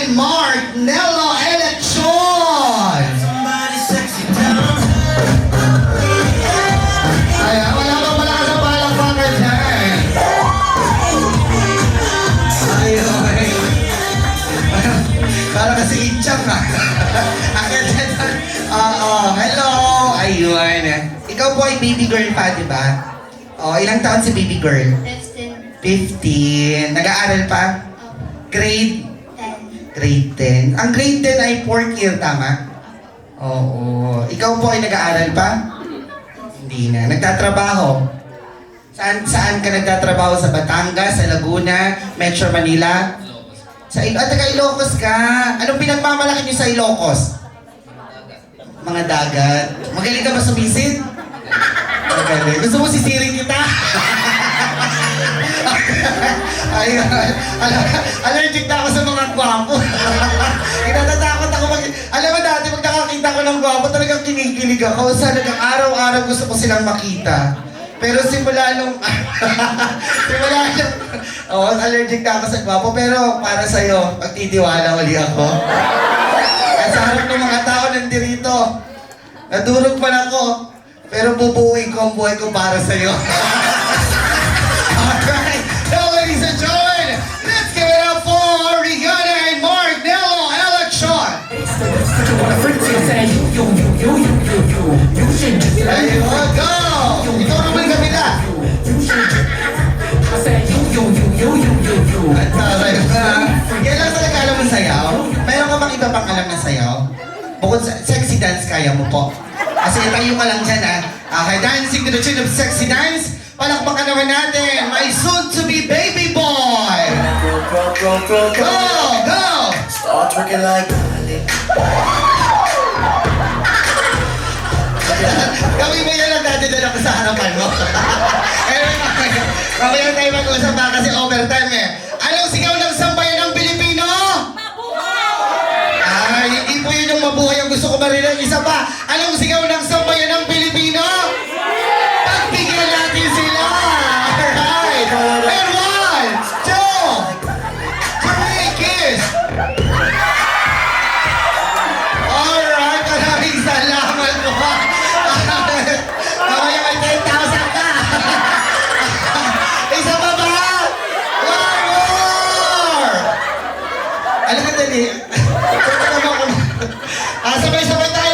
and Mark Nello Election! Ay, wala bang malakas ang palakpakan dyan? Ay. Para kasi itchak ka. Hello! Ayun. Ikaw po ay baby girl pa, di ba? Ilang taon si baby girl? 15. 15. Nag-aaral pa? Grade? 10. Grade 10. Ang grade 10 ay 4th year, tama? Oo. Ikaw po ay nag-aaral pa? Hindi na. Nagtatrabaho? Saan ka nagtatrabaho? Sa Batangas, sa Laguna, Metro Manila? Taga Ilocos ka. Anong pinagmamalaki niyo sa Ilocos? Mga dagat. Magaling ka ba sumisid? Magaling. Gusto mo sisirin kita? Ayun. Allergic na ako sa mga gwapo. Kinatatakot ako Alam mo dati, pag nakakita ko ng gwapo, talagang kinikilig ako. Talagang araw-araw gusto ko silang makita. Pero simula nung... allergic na ako sa gwapo. Pero para sa'yo, magtitiwala uli ako. At sa harap ng mga tao nandirito, nadurog pa ako. Pero bubuuin ko ang buhay ko para sa'yo. Alright, now ladies and gentlemen, let's give it up for Rihanna and Mark Nello Election! Ayun, go! Ikaw naman kabila! At taray ka. Yan lang talaga alam ng sayaw? Meron ka bang iba pang alam na sayaw? Bukod sa sexy dance, kaya mo po. Kasi tayo ka lang dyan, ha? Okay, dancing to the tune of sexy dance. Palakpakan naman natin, my soon-to-be baby boy! Go! Go! Start twerking like Gawin mo yan lang dati doon ako sa harapan mo. Mamaya tayo mag-usap ba kasi overtime eh. Anong sigaw ng sambayan ng Pilipino? Ay, hindi po yun yung mabuhay ang gusto ko marinig. Isa pa, anong sigaw ng sambayan ng Pilipino? Pagbigyan natin sila! Alright! And 1, 2, 3, kiss! Alright, maraming salamat po. Mamaya may 10,000 ka! Isa pa ba? One more! Alam ka dali. Sabay-sabay tayo.